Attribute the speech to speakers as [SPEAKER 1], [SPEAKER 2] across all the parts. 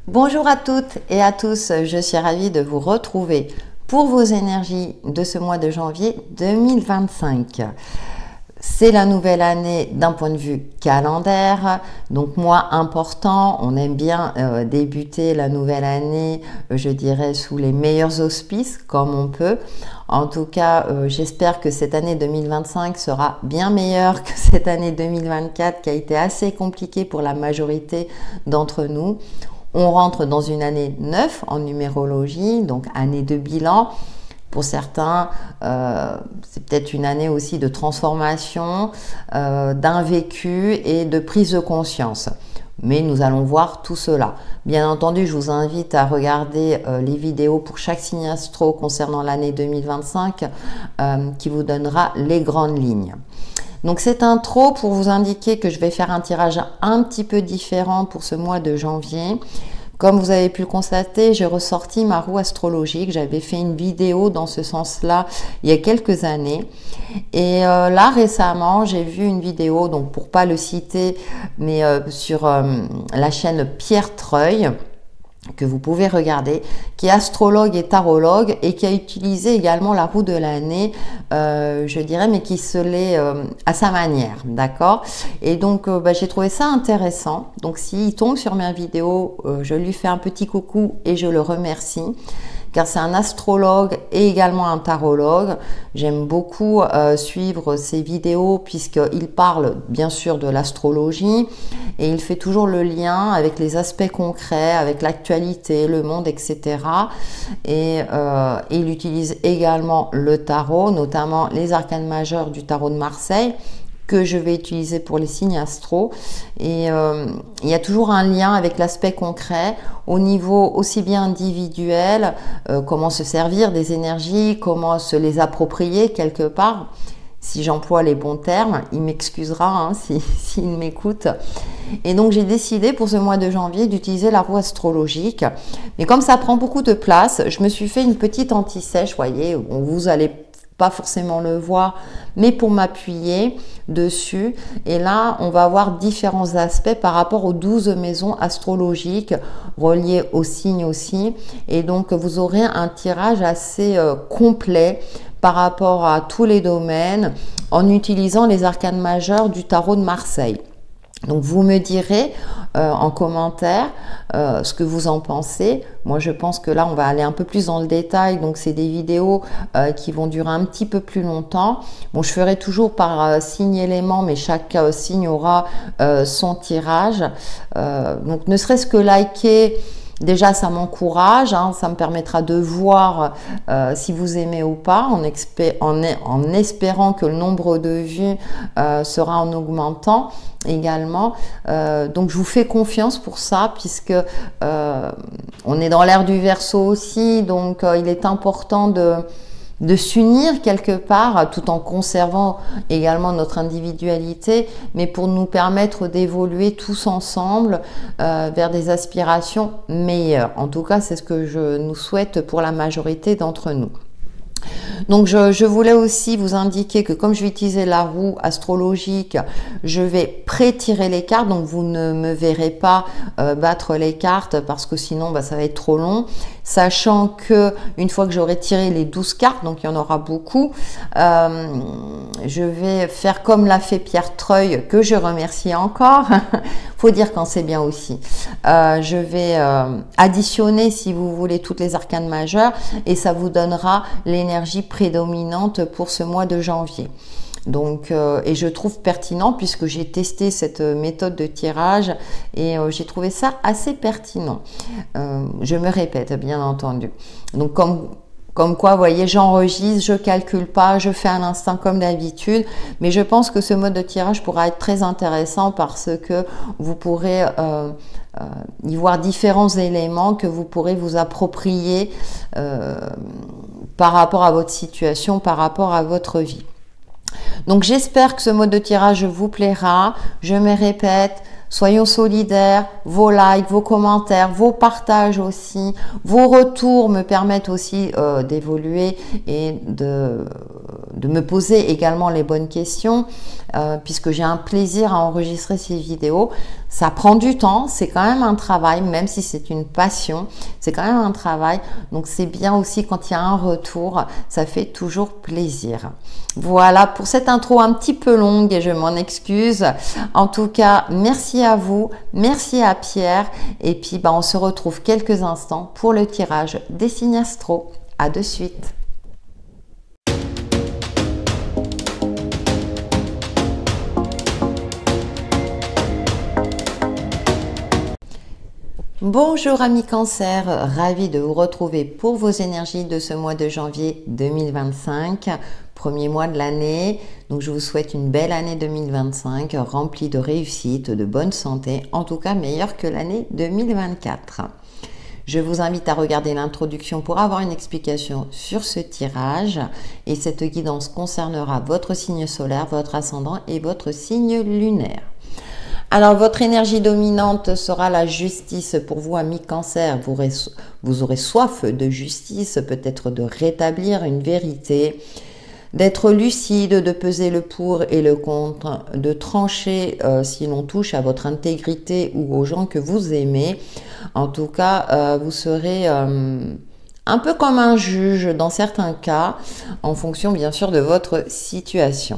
[SPEAKER 1] Bonjour à toutes et à tous, je suis ravie de vous retrouver pour vos énergies de ce mois de janvier 2025. C'est la nouvelle année d'un point de vue calendaire, donc mois important, on aime bien débuter la nouvelle année, je dirais, sous les meilleurs auspices comme on peut. En tout cas, j'espère que cette année 2025 sera bien meilleure que cette année 2024 qui a été assez compliquée pour la majorité d'entre nous. On rentre dans une année 9 en numérologie, donc année de bilan. Pour certains, c'est peut-être une année aussi de transformation, d'un vécu et de prise de conscience. Mais nous allons voir tout cela. Bien entendu, je vous invite à regarder les vidéos pour chaque signe astro concernant l'année 2025 qui vous donnera les grandes lignes. Donc cette intro pour vous indiquer que je vais faire un tirage un petit peu différent pour ce mois de janvier. Comme vous avez pu le constater, j'ai ressorti ma roue astrologique. J'avais fait une vidéo dans ce sens-là il y a quelques années. Et là, récemment, j'ai vu une vidéo, donc pour pas le citer, mais sur la chaîne Pierre Treuil, que vous pouvez regarder, qui est astrologue et tarologue et qui a utilisé également la roue de l'année, je dirais, mais qui se l'est à sa manière, d'accord? Et donc, j'ai trouvé ça intéressant. Donc, s'il tombe sur mes vidéos, je lui fais un petit coucou et je le remercie, car c'est un astrologue et également un tarologue. J'aime beaucoup suivre ses vidéos puisqu'il parle bien sûr de l'astrologie et il fait toujours le lien avec les aspects concrets, avec l'actualité, le monde, etc. Et il utilise également le tarot, notamment les arcanes majeurs du tarot de Marseille, que je vais utiliser pour les signes astro. Et il y a toujours un lien avec l'aspect concret au niveau aussi bien individuel, comment se servir des énergies, comment se les approprier quelque part. Si j'emploie les bons termes, il m'excusera hein, s'il m'écoute. Et donc j'ai décidé pour ce mois de janvier d'utiliser la roue astrologique. Mais comme ça prend beaucoup de place, je me suis fait une petite anti-sèche, voyez, vous allez pas forcément le voir, mais pour m'appuyer dessus. Et là, on va avoir différents aspects par rapport aux 12 maisons astrologiques reliées aux signes aussi. Et donc, vous aurez un tirage assez complet par rapport à tous les domaines en utilisant les arcanes majeures du tarot de Marseille. Donc, vous me direz en commentaire ce que vous en pensez. Moi, je pense que là, on va aller un peu plus dans le détail. Donc, c'est des vidéos qui vont durer un petit peu plus longtemps. Bon, je ferai toujours par signe élément, mais chaque signe aura son tirage. Donc, ne serait-ce que liker. Déjà, ça m'encourage, hein, ça me permettra de voir si vous aimez ou pas, en espérant que le nombre de vues sera en augmentant également. Donc, je vous fais confiance pour ça, puisque on est dans l'ère du Verseau aussi, donc il est important de s'unir quelque part tout en conservant également notre individualité, mais pour nous permettre d'évoluer tous ensemble vers des aspirations meilleures. En tout cas, c'est ce que je nous souhaite pour la majorité d'entre nous. Donc, je voulais aussi vous indiquer que comme je vais utiliser la roue astrologique, je vais pré-tirer les cartes. Donc, vous ne me verrez pas battre les cartes parce que sinon, ça va être trop long. Sachant que une fois que j'aurai tiré les 12 cartes, donc il y en aura beaucoup, je vais faire comme l'a fait Pierre Treuil, que je remercie encore. Faut dire quand c'est bien aussi. Je vais additionner, si vous voulez, toutes les arcanes majeures et ça vous donnera l'énergie prédominante pour ce mois de janvier. Donc, et je trouve pertinent puisque j'ai testé cette méthode de tirage et j'ai trouvé ça assez pertinent. Je me répète, bien entendu. Donc, comme quoi, vous voyez, j'enregistre, je calcule pas, je fais à l'instinct comme d'habitude. Mais je pense que ce mode de tirage pourra être très intéressant parce que vous pourrez y voir différents éléments que vous pourrez vous approprier par rapport à votre situation, par rapport à votre vie. Donc j'espère que ce mode de tirage vous plaira. Je me répète, soyons solidaires, vos likes, vos commentaires, vos partages aussi, vos retours me permettent aussi d'évoluer et de me poser également les bonnes questions puisque j'ai un plaisir à enregistrer ces vidéos. Ça prend du temps, c'est quand même un travail, même si c'est une passion, c'est quand même un travail. Donc c'est bien aussi quand il y a un retour, ça fait toujours plaisir. Voilà pour cette intro un petit peu longue et je m'en excuse. En tout cas, merci à vous, merci à Pierre. Et puis on se retrouve quelques instants pour le tirage des signes astro. À de suite. Bonjour amis Cancer, ravi de vous retrouver pour vos énergies de ce mois de janvier 2025, premier mois de l'année. Donc je vous souhaite une belle année 2025, remplie de réussite, de bonne santé, en tout cas meilleure que l'année 2024. Je vous invite à regarder l'introduction pour avoir une explication sur ce tirage et cette guidance concernera votre signe solaire, votre ascendant et votre signe lunaire. Alors, votre énergie dominante sera la justice pour vous, amis Cancer. Vous aurez soif de justice, peut-être de rétablir une vérité, d'être lucide, de peser le pour et le contre, de trancher si l'on touche à votre intégrité ou aux gens que vous aimez. En tout cas, vous serez un peu comme un juge dans certains cas, en fonction bien sûr de votre situation.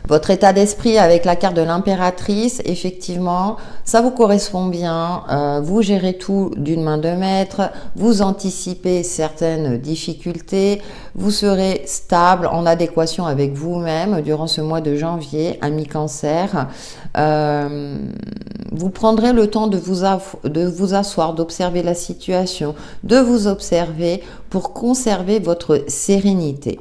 [SPEAKER 1] Votre état d'esprit avec la carte de l'impératrice, effectivement, ça vous correspond bien. Vous gérez tout d'une main de maître, vous anticipez certaines difficultés, vous serez stable, en adéquation avec vous-même durant ce mois de janvier, amis Cancer. Vous prendrez le temps de vous asseoir, d'observer la situation, de vous observer pour conserver votre sérénité.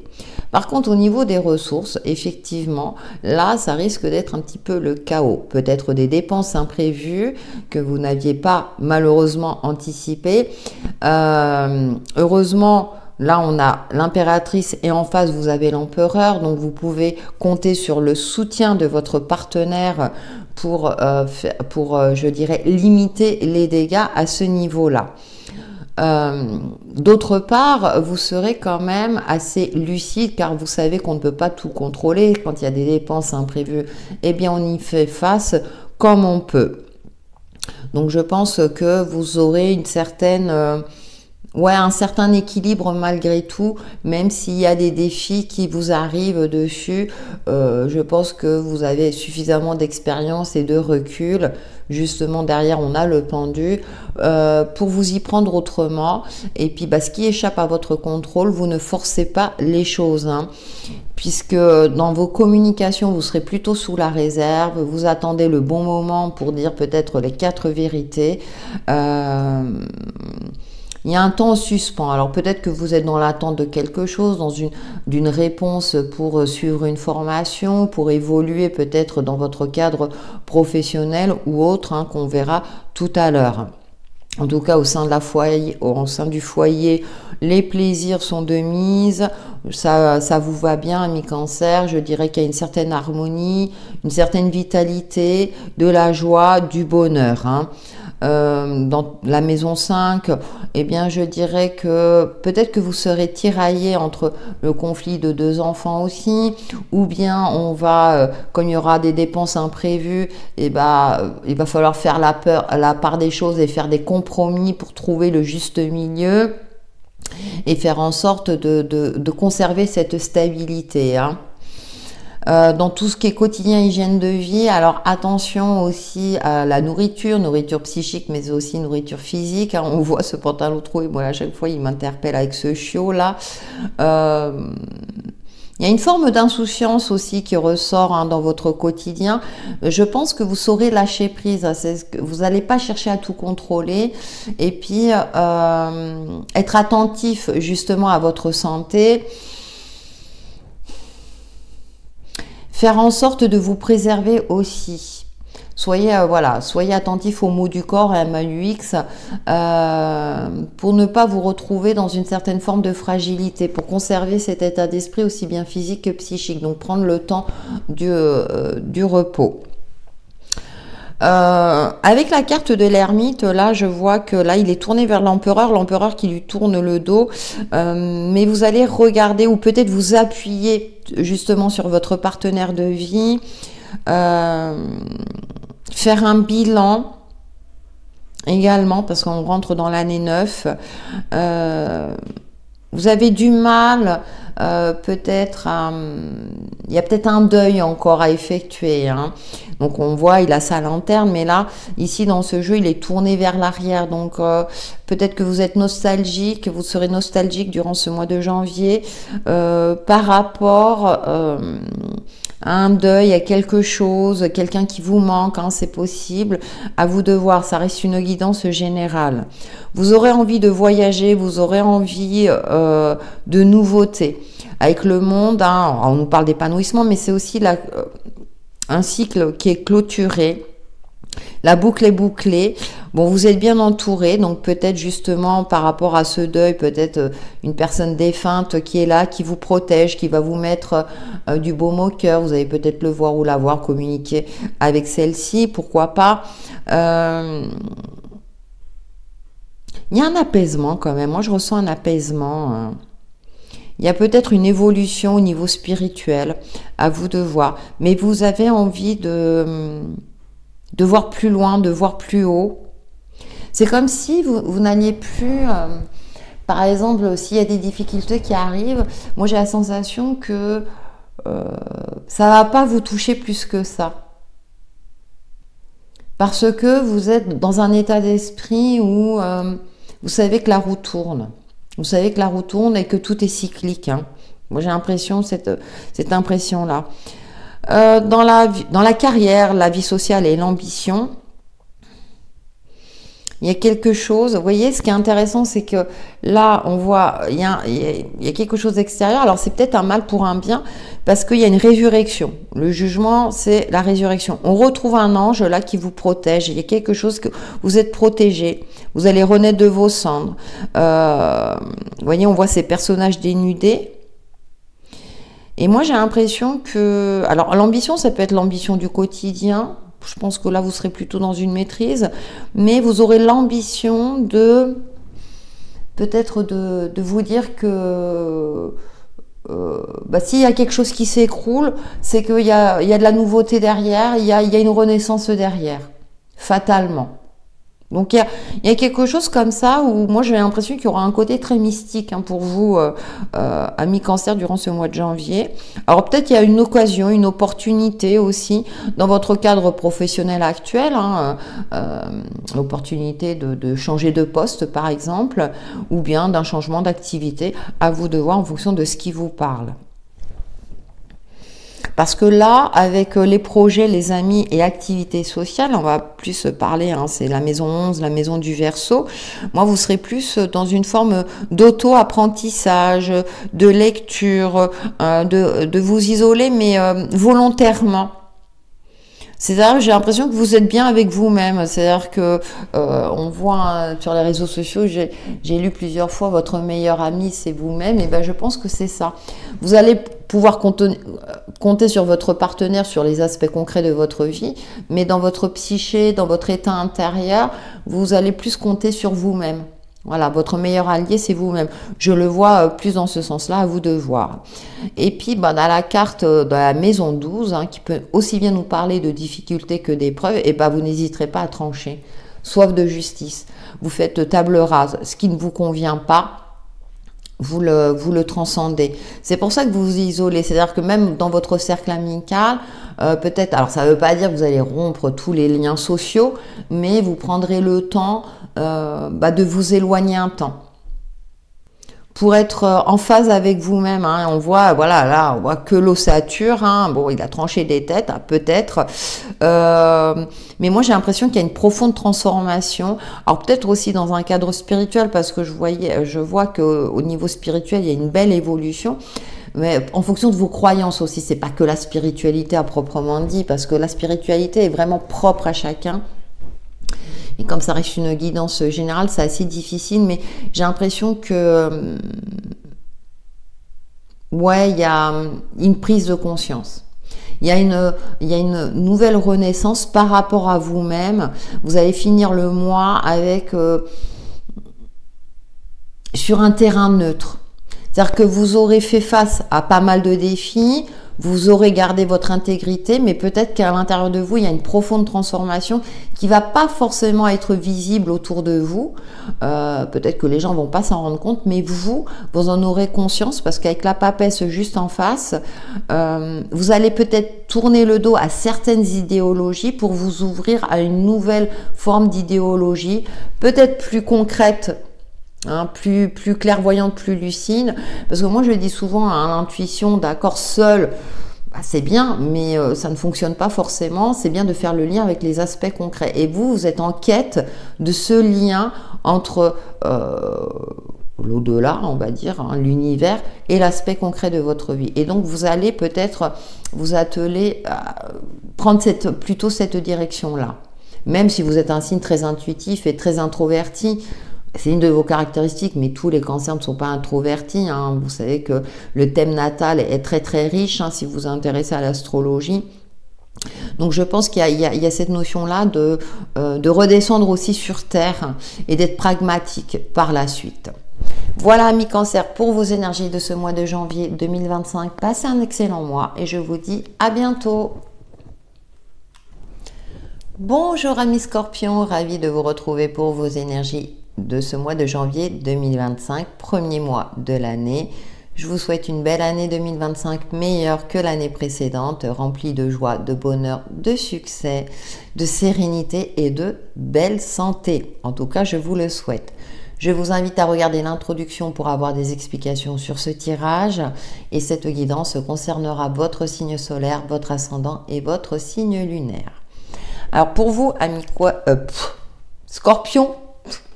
[SPEAKER 1] Par contre, au niveau des ressources, effectivement, là, ça risque d'être un petit peu le chaos. Peut-être des dépenses imprévues que vous n'aviez pas malheureusement anticipées. Heureusement, là, on a l'impératrice et en face, vous avez l'empereur. Donc, vous pouvez compter sur le soutien de votre partenaire pour je dirais, limiter les dégâts à ce niveau-là. D'autre part, vous serez quand même assez lucide car vous savez qu'on ne peut pas tout contrôler. Quand il y a des dépenses imprévues, eh bien on y fait face comme on peut. Donc je pense que vous aurez une certaine... un certain équilibre malgré tout, même s'il y a des défis qui vous arrivent dessus. Je pense que vous avez suffisamment d'expérience et de recul. Justement, derrière, on a le pendu pour vous y prendre autrement. Et puis, ce qui échappe à votre contrôle, vous ne forcez pas les choses. Puisque dans vos communications, vous serez plutôt sous la réserve. Vous attendez le bon moment pour dire peut-être les 4 vérités. Il y a un temps en suspens. Alors peut-être que vous êtes dans l'attente de quelque chose, d'une réponse pour suivre une formation, pour évoluer peut-être dans votre cadre professionnel ou autre, qu'on verra tout à l'heure. En tout cas, au sein du foyer, les plaisirs sont de mise. Ça vous va bien, amis Cancer. Je dirais qu'il y a une certaine harmonie, une certaine vitalité, de la joie, du bonheur. Dans la maison 5, eh bien, je dirais que peut-être que vous serez tiraillé entre le conflit de 2 enfants aussi, ou bien comme il y aura des dépenses imprévues, il va falloir faire la part des choses et faire des compromis pour trouver le juste milieu et faire en sorte de conserver cette stabilité. Dans tout ce qui est quotidien, hygiène de vie, alors attention aussi à la nourriture psychique, mais aussi nourriture physique. On voit ce pantalon troué, moi à chaque fois il m'interpelle avec ce chiot là. Il y a une forme d'insouciance aussi qui ressort dans votre quotidien. Je pense que vous saurez lâcher prise. Vous n'allez pas chercher à tout contrôler. Et puis, être attentif justement à votre santé. Faire en sorte de vous préserver aussi. Soyez attentif aux mots du corps, MAUX, pour ne pas vous retrouver dans une certaine forme de fragilité, pour conserver cet état d'esprit aussi bien physique que psychique. Donc prendre le temps du repos. Avec la carte de l'ermite, là je vois que là il est tourné vers l'empereur qui lui tourne le dos, mais vous allez regarder ou peut-être vous appuyer justement sur votre partenaire de vie. faire un bilan également, parce qu'on rentre dans l'année 9. Vous avez du mal, peut-être, il y a peut-être un deuil encore à effectuer, hein. Donc on voit, il a sa lanterne, mais là, ici dans ce jeu, il est tourné vers l'arrière. Donc peut-être que vous êtes nostalgique, vous serez nostalgique durant ce mois de janvier par rapport à un deuil, à quelque chose, quelqu'un qui vous manque, hein, c'est possible. À vous de voir, ça reste une guidance générale. Vous aurez envie de voyager, vous aurez envie de nouveautés. Avec le monde, hein, on nous parle d'épanouissement, mais c'est aussi un cycle qui est clôturé. La boucle est bouclée. Bon, vous êtes bien entouré, donc peut-être justement par rapport à ce deuil, peut-être une personne défunte qui est là, qui vous protège, qui va vous mettre du baume au cœur. Vous allez peut-être le voir ou la voir communiquer avec celle-ci, pourquoi pas. Il y a un apaisement quand même. Moi, je ressens un apaisement. Il y a peut-être une évolution au niveau spirituel, à vous de voir. Mais vous avez envie de voir plus loin, de voir plus haut. C'est comme si vous n'alliez plus... par exemple, s'il y a des difficultés qui arrivent, moi j'ai la sensation que ça ne va pas vous toucher plus que ça. Parce que vous êtes dans un état d'esprit où vous savez que la roue tourne. Vous savez que la roue tourne et que tout est cyclique, hein. Moi j'ai l'impression, cette impression-là. Dans la carrière, la vie sociale et l'ambition, il y a quelque chose, vous voyez, ce qui est intéressant, c'est que là, on voit, il y a quelque chose d'extérieur. Alors, c'est peut-être un mal pour un bien, parce qu'il y a une résurrection. Le jugement, c'est la résurrection. On retrouve un ange, là, qui vous protège. Il y a quelque chose que vous êtes protégé. Vous allez renaître de vos cendres. Vous voyez, on voit ces personnages dénudés. Et moi, j'ai l'impression que... Alors, l'ambition, ça peut être l'ambition du quotidien. Je pense que là, vous serez plutôt dans une maîtrise. Mais vous aurez l'ambition de... Peut-être de vous dire que... s'il y a quelque chose qui s'écroule, c'est qu'il y a de la nouveauté derrière. Il y a une renaissance derrière. Fatalement. Donc il y a quelque chose comme ça où moi j'ai l'impression qu'il y aura un côté très mystique, hein, pour vous, amis cancer, durant ce mois de janvier. Alors peut-être il y a une occasion, une opportunité aussi dans votre cadre professionnel actuel, hein, l'opportunité de changer de poste par exemple, ou bien d'un changement d'activité, à vous de voir en fonction de ce qui vous parle. Parce que là, avec les projets, les amis et activités sociales, on va plus parler, hein, c'est la maison 11, la maison du Verseau. Moi, vous serez plus dans une forme d'auto-apprentissage, de lecture, de vous isoler, mais volontairement. C'est-à-dire, j'ai l'impression que vous êtes bien avec vous-même. C'est-à-dire que on voit sur les réseaux sociaux, j'ai lu plusieurs fois, votre meilleur ami, c'est vous-même. Et ben, je pense que c'est ça. Vous allez pouvoir compter sur votre partenaire sur les aspects concrets de votre vie, mais dans votre psyché, dans votre état intérieur, vous allez plus compter sur vous-même. Voilà, votre meilleur allié, c'est vous-même. Je le vois plus dans ce sens-là, à vous de voir. Et puis, dans la carte de la maison 12, hein, qui peut aussi bien nous parler de difficultés que d'épreuves, et vous n'hésiterez pas à trancher. Soif de justice. Vous faites table rase. Ce qui ne vous convient pas, vous le transcendez. C'est pour ça que vous vous isolez. C'est-à-dire que même dans votre cercle amical, peut-être, alors ça ne veut pas dire que vous allez rompre tous les liens sociaux, mais vous prendrez le temps de vous éloigner un temps pour être en phase avec vous-même, hein. On voit, voilà, là, on voit que l'ossature, hein. Bon, il a tranché des têtes, hein, peut-être, mais moi j'ai l'impression qu'il y a une profonde transformation. Alors peut-être aussi dans un cadre spirituel, parce que je vois que au niveau spirituel, il y a une belle évolution. Mais en fonction de vos croyances aussi, c'est pas que la spiritualité à proprement dit, parce que la spiritualité est vraiment propre à chacun. Et comme ça reste une guidance générale, c'est assez difficile, mais j'ai l'impression que, ouais, il y a une prise de conscience. Il y a une nouvelle renaissance par rapport à vous-même. Vous allez finir le mois avec, sur un terrain neutre. C'est-à-dire que vous aurez fait face à pas mal de défis. vous aurez gardé votre intégrité, mais peut-être qu'à l'intérieur de vous, il y a une profonde transformation qui va pas forcément être visible autour de vous. Peut-être que les gens vont pas s'en rendre compte, mais vous en aurez conscience parce qu'avec la papesse juste en face, vous allez peut-être tourner le dos à certaines idéologies pour vous ouvrir à une nouvelle forme d'idéologie, peut-être plus concrète, hein, plus clairvoyante, plus lucide. Parce que moi, je dis souvent à l'intuition, d'accord, seul, bah, c'est bien, mais ça ne fonctionne pas forcément. C'est bien de faire le lien avec les aspects concrets. Et vous êtes en quête de ce lien entre l'au-delà, on va dire, hein, l'univers et l'aspect concret de votre vie. Et donc, vous allez peut-être vous atteler à prendre plutôt cette direction-là. Même si vous êtes un signe très intuitif et très introverti, c'est une de vos caractéristiques, mais tous les cancers ne sont pas introvertis. Hein. Vous savez que le thème natal est très très riche, hein, si vous vous intéressez à l'astrologie. Donc je pense qu'il y a cette notion-là de redescendre aussi sur Terre et d'être pragmatique par la suite. Voilà, amis Cancer, pour vos énergies de ce mois de janvier 2025. Passez un excellent mois et je vous dis à bientôt. Bonjour amis Scorpions, ravi de vous retrouver pour vos énergies de ce mois de janvier 2025, premier mois de l'année. Je vous souhaite une belle année 2025, meilleure que l'année précédente, remplie de joie, de bonheur, de succès, de sérénité et de belle santé. En tout cas, je vous le souhaite. Je vous invite à regarder l'introduction pour avoir des explications sur ce tirage et cette guidance concernera votre signe solaire, votre ascendant et votre signe lunaire. Alors pour vous, amis Scorpion,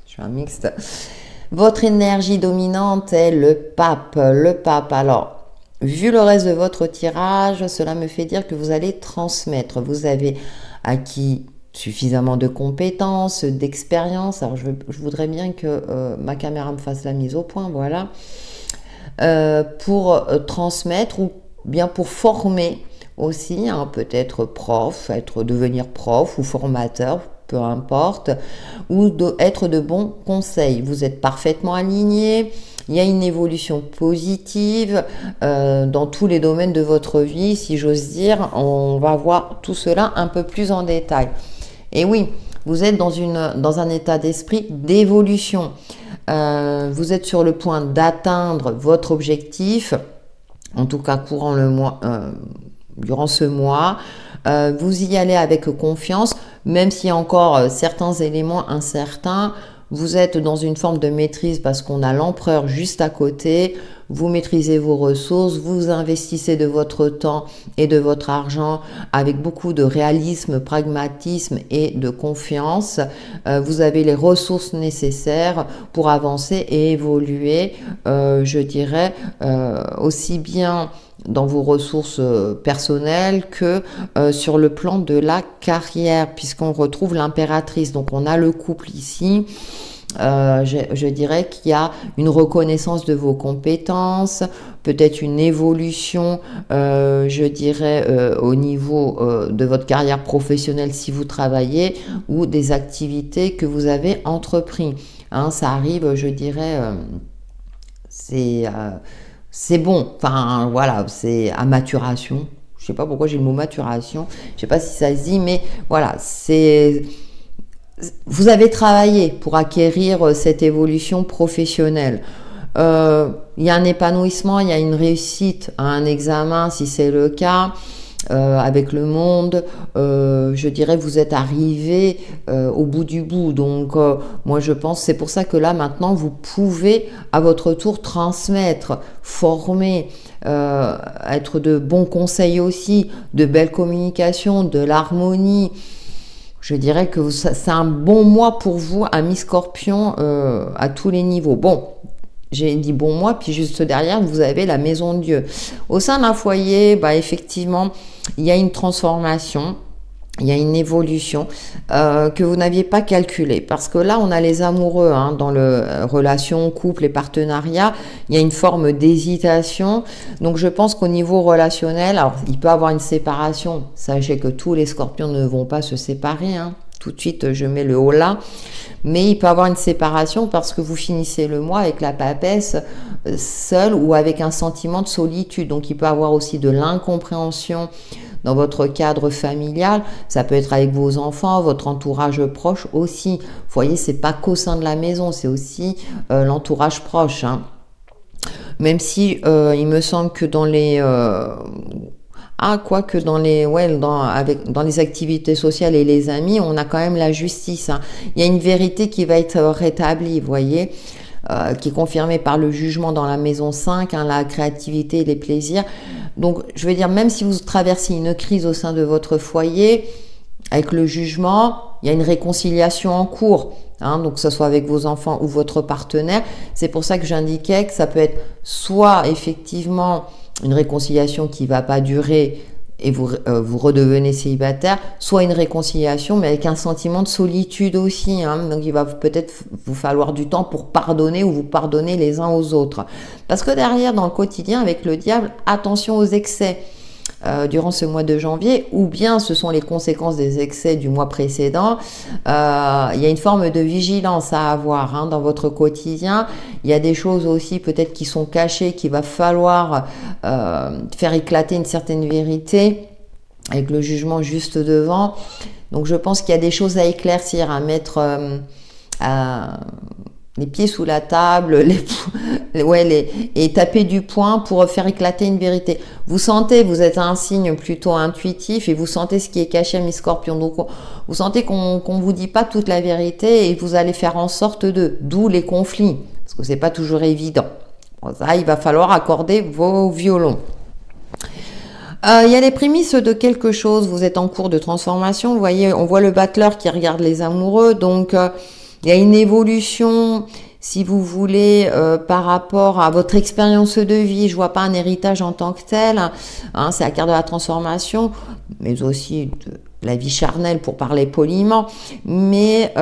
[SPEAKER 1] je suis un mixte, votre énergie dominante est le pape. Le pape, alors, vu le reste de votre tirage, cela me fait dire que vous allez transmettre. Vous avez acquis suffisamment de compétences, d'expérience. Alors, je voudrais bien que ma caméra me fasse la mise au point, voilà. Pour transmettre ou bien pour former aussi, hein, peut-être prof, devenir prof ou formateur, peu importe, ou être de bons conseils. Vous êtes parfaitement aligné, il y a une évolution positive dans tous les domaines de votre vie, si j'ose dire. On va voir tout cela un peu plus en détail. Et oui, vous êtes dans un état d'esprit d'évolution. Vous êtes sur le point d'atteindre votre objectif, en tout cas durant ce mois. Vous y allez avec confiance, même s'il y a encore certains éléments incertains. Vous êtes dans une forme de maîtrise parce qu'on a l'empereur juste à côté. Vous maîtrisez vos ressources, vous investissez de votre temps et de votre argent avec beaucoup de réalisme, pragmatisme et de confiance. Vous avez les ressources nécessaires pour avancer et évoluer, je dirais, aussi bien dans vos ressources personnelles que sur le plan de la carrière, puisqu'on retrouve l'impératrice. Donc on a le couple ici. Je dirais qu'il y a une reconnaissance de vos compétences, peut-être une évolution, je dirais, au niveau de votre carrière professionnelle si vous travaillez, ou des activités que vous avez entrepris. Hein, ça arrive, je dirais, c'est bon, enfin voilà, c'est à maturation. Je sais pas pourquoi j'ai le mot maturation, je sais pas si ça se dit, mais voilà, vous avez travaillé pour acquérir cette évolution professionnelle. Il y a un épanouissement, il y a une réussite à un examen si c'est le cas. Avec le monde, je dirais vous êtes arrivé au bout du bout. Donc moi je pense, c'est pour ça que là maintenant vous pouvez à votre tour transmettre, former, être de bons conseils aussi, de belles communications, de l'harmonie. Je dirais que c'est un bon mois pour vous, amis Scorpion, à tous les niveaux. Bon, j'ai dit bon mois, puis juste derrière, vous avez la maison de Dieu. Au sein d'un foyer, bah, effectivement, il y a une transformation, il y a une évolution que vous n'aviez pas calculée. Parce que là, on a les amoureux, hein, dans le relation, couple et partenariat. Il y a une forme d'hésitation. Donc, je pense qu'au niveau relationnel, alors, il peut y avoir une séparation. Sachez que tous les Scorpions ne vont pas se séparer, hein. tout de suite je mets le haut là. Mais il peut y avoir une séparation parce que vous finissez le mois avec la papesse seul ou avec un sentiment de solitude. Donc il peut y avoir aussi de l'incompréhension dans votre cadre familial. Ça peut être avec vos enfants, votre entourage proche aussi. Vous voyez, c'est pas qu'au sein de la maison, c'est aussi l'entourage proche. Hein. Même si il me semble que dans les... quoique dans les, dans les activités sociales et les amis, on a quand même la justice. Hein. Il y a une vérité qui va être rétablie, vous voyez, qui est confirmée par le jugement dans la maison 5, hein, la créativité et les plaisirs. Donc, je veux dire, même si vous traversez une crise au sein de votre foyer, avec le jugement, il y a une réconciliation en cours. Hein, donc que ce soit avec vos enfants ou votre partenaire. C'est pour ça que j'indiquais que ça peut être soit effectivement une réconciliation qui ne va pas durer et vous redevenez célibataire, soit une réconciliation mais avec un sentiment de solitude aussi. Hein. Donc il va peut-être vous falloir du temps pour pardonner ou vous pardonner les uns aux autres. Parce que derrière, dans le quotidien, avec le diable, attention aux excès. Durant ce mois de janvier, ou bien ce sont les conséquences des excès du mois précédent. Il y a une forme de vigilance à avoir hein, dans votre quotidien. Il y a des choses aussi peut-être qui sont cachées, qu'il va falloir faire éclater une certaine vérité avec le jugement juste devant. Donc je pense qu'il y a des choses à éclaircir, à mettre les pieds sous la table, et taper du poing pour faire éclater une vérité. Vous sentez, vous êtes un signe plutôt intuitif et vous sentez ce qui est caché à mi-scorpion. Donc, vous sentez qu'on vous dit pas toute la vérité et vous allez faire en sorte d'où les conflits. Parce que c'est pas toujours évident. Bon, ça, il va falloir accorder vos violons. Il y a les prémices de quelque chose. Vous êtes en cours de transformation. Vous voyez, on voit le battleur qui regarde les amoureux. Donc, il y a une évolution, si vous voulez, par rapport à votre expérience de vie. Je vois pas un héritage en tant que tel. Hein, c'est la carte de la transformation, mais aussi de la vie charnelle pour parler poliment. Mais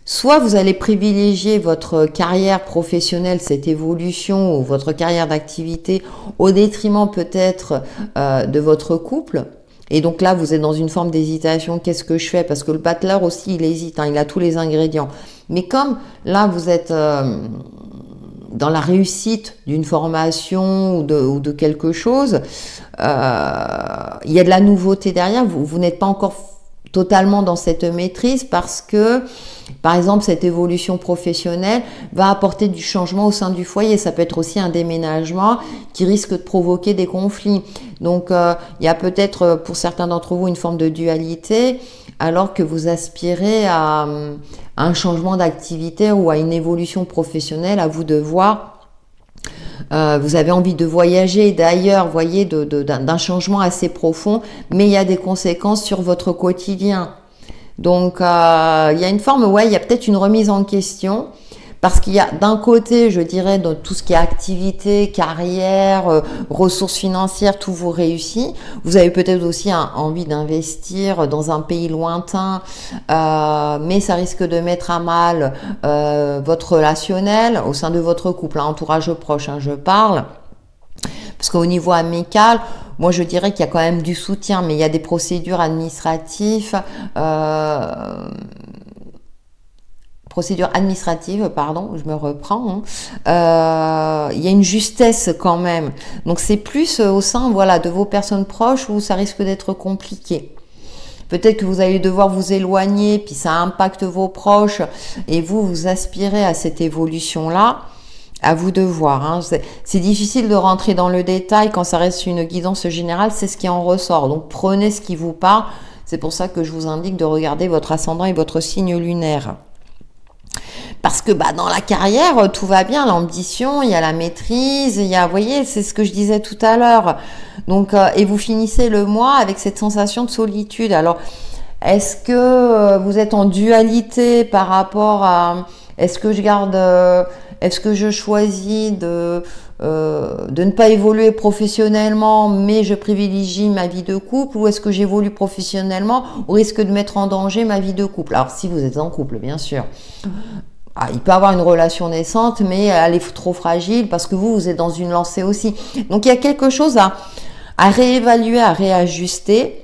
[SPEAKER 1] soit vous allez privilégier votre carrière professionnelle, cette évolution, ou votre carrière d'activité, au détriment peut-être de votre couple. Et donc là, vous êtes dans une forme d'hésitation. Qu'est-ce que je fais? Parce que le battleur aussi, il hésite. Hein, il a tous les ingrédients. Mais comme là, vous êtes dans la réussite d'une formation ou de quelque chose, il y a de la nouveauté derrière. Vous n'êtes pas encore totalement dans cette maîtrise parce que, par exemple, cette évolution professionnelle va apporter du changement au sein du foyer. Ça peut être aussi un déménagement qui risque de provoquer des conflits. Donc, il y a peut-être pour certains d'entre vous une forme de dualité alors que vous aspirez à un changement d'activité ou à une évolution professionnelle. À vous de voir. Vous avez envie de voyager, d'ailleurs, voyez, d'un changement assez profond, mais il y a des conséquences sur votre quotidien. Donc, il y a une forme, il y a peut-être une remise en question, parce qu'il y a d'un côté, je dirais, dans tout ce qui est activité, carrière, ressources financières, tout vous réussit. Vous avez peut-être aussi envie d'investir dans un pays lointain, mais ça risque de mettre à mal votre relationnel au sein de votre couple, entourage proche, hein, je parle. Parce qu'au niveau amical, moi je dirais qu'il y a quand même du soutien, mais il y a des procédures administratives, pardon, je me reprends, hein. Il y a une justesse quand même. Donc c'est plus au sein, voilà, de vos personnes proches où ça risque d'être compliqué. Peut-être que vous allez devoir vous éloigner, puis ça impacte vos proches, et vous aspirez à cette évolution-là. À vous de voir. Hein. C'est difficile de rentrer dans le détail quand ça reste une guidance générale, c'est ce qui en ressort. Donc prenez ce qui vous parle. C'est pour ça que je vous indique de regarder votre ascendant et votre signe lunaire. Parce que dans la carrière, tout va bien, l'ambition, il y a la maîtrise, il y a, vous voyez, c'est ce que je disais tout à l'heure. Donc, et vous finissez le mois avec cette sensation de solitude. Alors, est-ce que vous êtes en dualité par rapport à, est-ce que je choisis de ne pas évoluer professionnellement, mais je privilégie ma vie de couple, ou est-ce que j'évolue professionnellement au risque de mettre en danger ma vie de couple? Alors, si vous êtes en couple, bien sûr. Il peut avoir une relation naissante, mais elle est trop fragile parce que vous êtes dans une lancée aussi. Donc, il y a quelque chose à réévaluer, à réajuster.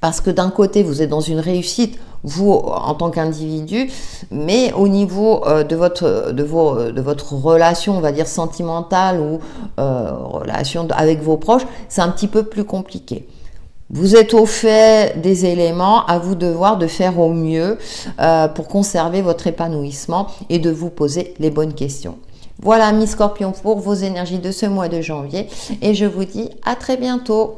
[SPEAKER 1] Parce que d'un côté, vous êtes dans une réussite, vous, en tant qu'individu, mais au niveau de votre relation, on va dire sentimentale ou relation avec vos proches, c'est un petit peu plus compliqué. Vous êtes au fait des éléments, à vous de faire au mieux pour conserver votre épanouissement et de vous poser les bonnes questions. Voilà, mes scorpions, pour vos énergies de ce mois de janvier, et je vous dis à très bientôt.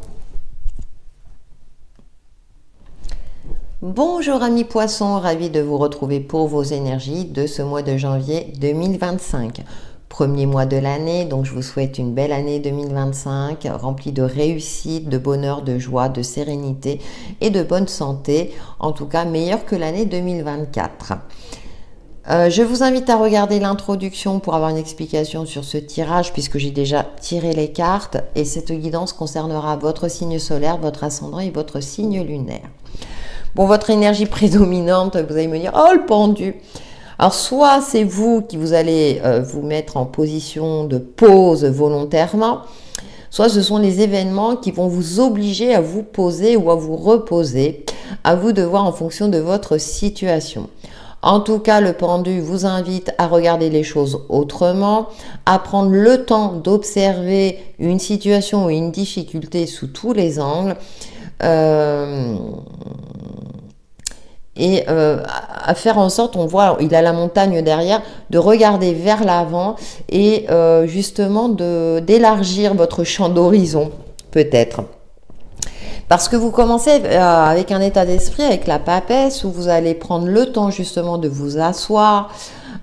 [SPEAKER 1] Bonjour amis poissons, ravi de vous retrouver pour vos énergies de ce mois de janvier 2025. Premier mois de l'année, donc je vous souhaite une belle année 2025, remplie de réussite, de bonheur, de joie, de sérénité et de bonne santé, en tout cas meilleure que l'année 2024. Je vous invite à regarder l'introduction pour avoir une explication sur ce tirage, puisque j'ai déjà tiré les cartes, et cette guidance concernera votre signe solaire, votre ascendant et votre signe lunaire. Bon, votre énergie prédominante, vous allez me dire, oh le pendu. Alors, soit c'est vous qui vous allez vous mettre en position de pause volontairement, soit ce sont les événements qui vont vous obliger à vous poser ou à vous reposer, à vous de voir en fonction de votre situation. En tout cas, le pendu vous invite à regarder les choses autrement, à prendre le temps d'observer une situation ou une difficulté sous tous les angles, et à faire en sorte, on voit, il a la montagne derrière, de regarder vers l'avant et justement d'élargir votre champ d'horizon, peut-être. Parce que vous commencez avec un état d'esprit, avec la papesse, où vous allez prendre le temps justement de vous asseoir,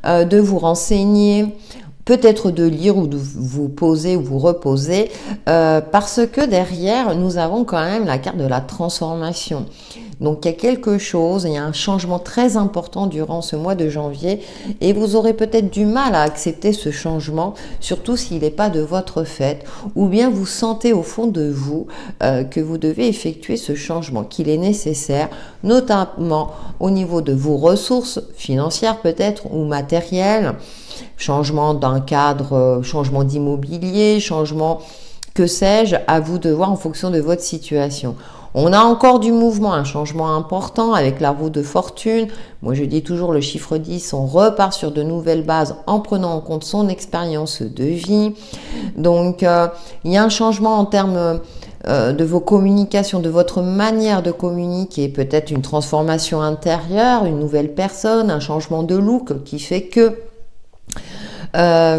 [SPEAKER 1] de vous renseigner, peut-être de lire ou de vous poser ou vous reposer, parce que derrière, nous avons quand même la carte de la transformation. Donc, il y a quelque chose, il y a un changement très important durant ce mois de janvier et vous aurez peut-être du mal à accepter ce changement, surtout s'il n'est pas de votre fait, ou bien vous sentez au fond de vous que vous devez effectuer ce changement, qu'il est nécessaire, notamment au niveau de vos ressources financières peut-être ou matérielles, changement d'un cadre, changement d'immobilier, changement, que sais-je, à vous de voir en fonction de votre situation. On a encore du mouvement, un changement important avec la roue de fortune. Moi, je dis toujours le chiffre 10, on repart sur de nouvelles bases en prenant en compte son expérience de vie. Donc, il y a un changement en termes de vos communications, de votre manière de communiquer, peut-être une transformation intérieure, une nouvelle personne, un changement de look qui fait que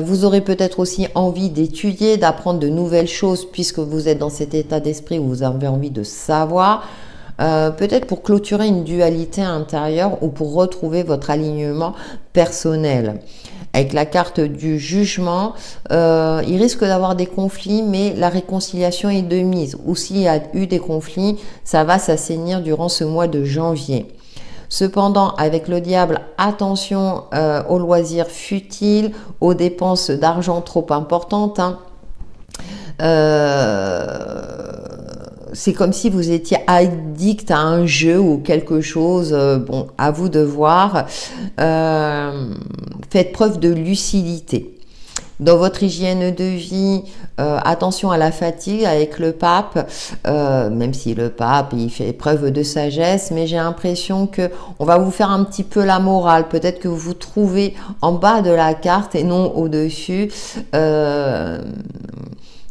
[SPEAKER 1] vous aurez peut-être aussi envie d'étudier, d'apprendre de nouvelles choses puisque vous êtes dans cet état d'esprit où vous avez envie de savoir. Peut-être pour clôturer une dualité intérieure ou pour retrouver votre alignement personnel. Avec la carte du jugement, il risque d'avoir des conflits, mais la réconciliation est de mise. Ou s'il y a eu des conflits, ça va s'assainir durant ce mois de janvier. Cependant, avec le diable, attention aux loisirs futiles, aux dépenses d'argent trop importantes. C'est comme si vous étiez addict à un jeu ou quelque chose. Bon, à vous de voir. Faites preuve de lucidité. Dans votre hygiène de vie, attention à la fatigue avec le pape, même si le pape il fait preuve de sagesse, mais j'ai l'impression que on va vous faire un petit peu la morale. Peut-être que vous vous trouvez en bas de la carte et non au-dessus.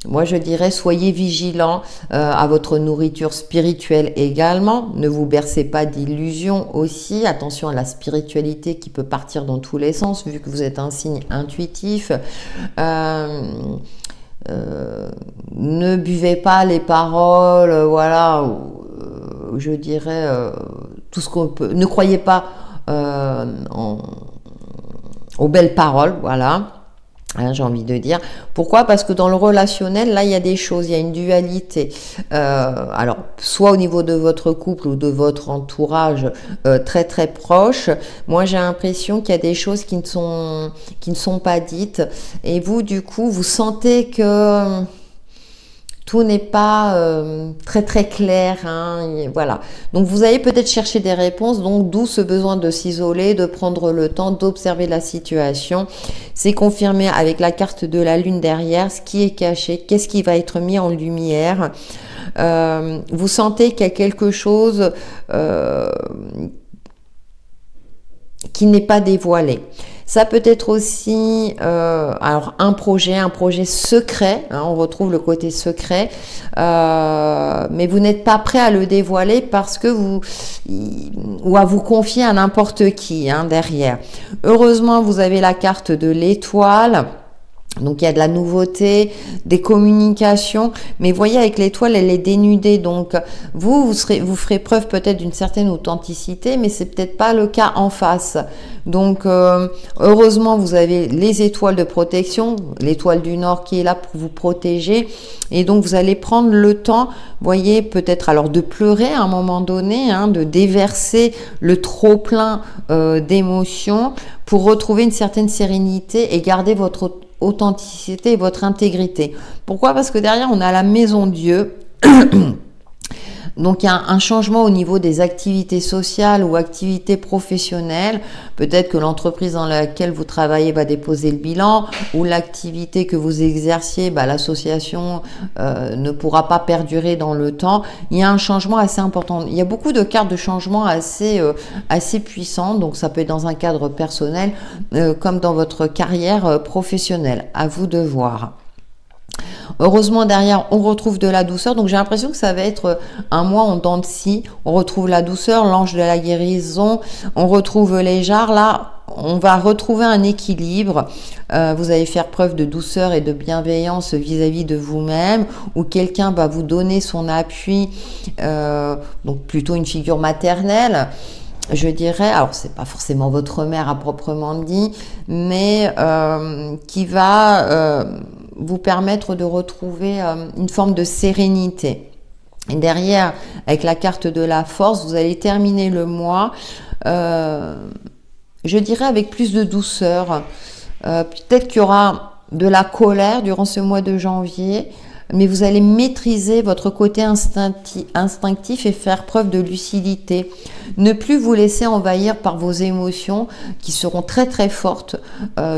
[SPEAKER 1] Moi, je dirais, soyez vigilants à votre nourriture spirituelle également. Ne vous bercez pas d'illusions aussi. Attention à la spiritualité qui peut partir dans tous les sens, vu que vous êtes un signe intuitif. Ne buvez pas les paroles, voilà, je dirais, tout ce qu'on peut. Ne croyez pas aux belles paroles, voilà. Hein, j'ai envie de dire. Pourquoi? Parce que dans le relationnel, là, il y a des choses, il y a une dualité. Alors, soit au niveau de votre couple ou de votre entourage très très proche, moi j'ai l'impression qu'il y a des choses qui ne sont pas dites. Et vous, du coup, vous sentez que tout n'est pas très très clair, hein, et voilà. Donc vous allez peut-être chercher des réponses, donc d'où ce besoin de s'isoler, de prendre le temps d'observer la situation. C'est confirmé avec la carte de la lune derrière, ce qui est caché, qu'est-ce qui va être mis en lumière. Vous sentez qu'il y a quelque chose qui n'est pas dévoilé. Ça peut être aussi alors un projet secret, hein, on retrouve le côté secret, mais vous n'êtes pas prêt à le dévoiler parce que ou à vous confier à n'importe qui, hein, derrière. Heureusement, vous avez la carte de l'étoile. Donc il y a de la nouveauté, des communications, mais voyez avec l'étoile elle est dénudée, donc vous ferez preuve peut-être d'une certaine authenticité, mais c'est peut-être pas le cas en face. Donc heureusement vous avez les étoiles de protection, l'étoile du Nord qui est là pour vous protéger, et donc vous allez prendre le temps, voyez, peut-être alors de pleurer à un moment donné, hein, de déverser le trop plein d'émotions pour retrouver une certaine sérénité et garder votre authenticité et votre intégrité. Pourquoi? Parce que derrière on a la maison Dieu. Donc il y a un changement au niveau des activités sociales ou activités professionnelles. Peut-être que l'entreprise dans laquelle vous travaillez va déposer le bilan, ou l'activité que vous exerciez, l'association ne pourra pas perdurer dans le temps. Il y a un changement assez important. Il y a beaucoup de cartes de changement assez puissantes. Donc ça peut être dans un cadre personnel comme dans votre carrière professionnelle. À vous de voir. Heureusement, derrière, on retrouve de la douceur. Donc, j'ai l'impression que ça va être un mois en dents de scie. On retrouve la douceur, l'ange de la guérison. On retrouve les jarres. Là, on va retrouver un équilibre. Vous allez faire preuve de douceur et de bienveillance vis-à-vis de vous-même, ou quelqu'un va vous donner son appui, donc plutôt une figure maternelle. Je dirais, alors c'est pas forcément votre mère à proprement dit, mais qui va vous permettre de retrouver une forme de sérénité. Et derrière, avec la carte de la force, vous allez terminer le mois, je dirais avec plus de douceur. Peut-être qu'il y aura de la colère durant ce mois de janvier, mais vous allez maîtriser votre côté instinctif et faire preuve de lucidité. Ne plus vous laisser envahir par vos émotions qui seront très très fortes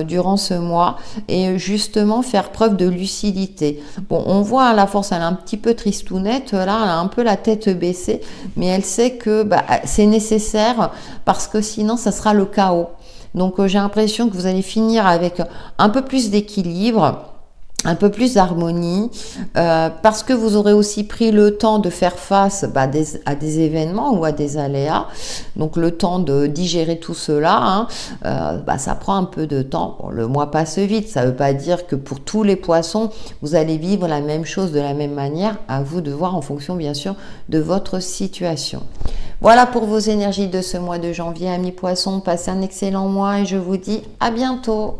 [SPEAKER 1] durant ce mois, et justement faire preuve de lucidité. Bon, on voit la force, elle est un petit peu tristounette, là, elle a un peu la tête baissée, mais elle sait que c'est nécessaire parce que sinon ça sera le chaos. Donc j'ai l'impression que vous allez finir avec un peu plus d'équilibre, un peu plus d'harmonie, parce que vous aurez aussi pris le temps de faire face à des événements ou à des aléas. Donc le temps de digérer tout cela, hein, ça prend un peu de temps. Bon, le mois passe vite, ça ne veut pas dire que pour tous les poissons, vous allez vivre la même chose de la même manière. À vous de voir en fonction bien sûr de votre situation. Voilà pour vos énergies de ce mois de janvier, amis poissons. Passez un excellent mois et je vous dis à bientôt.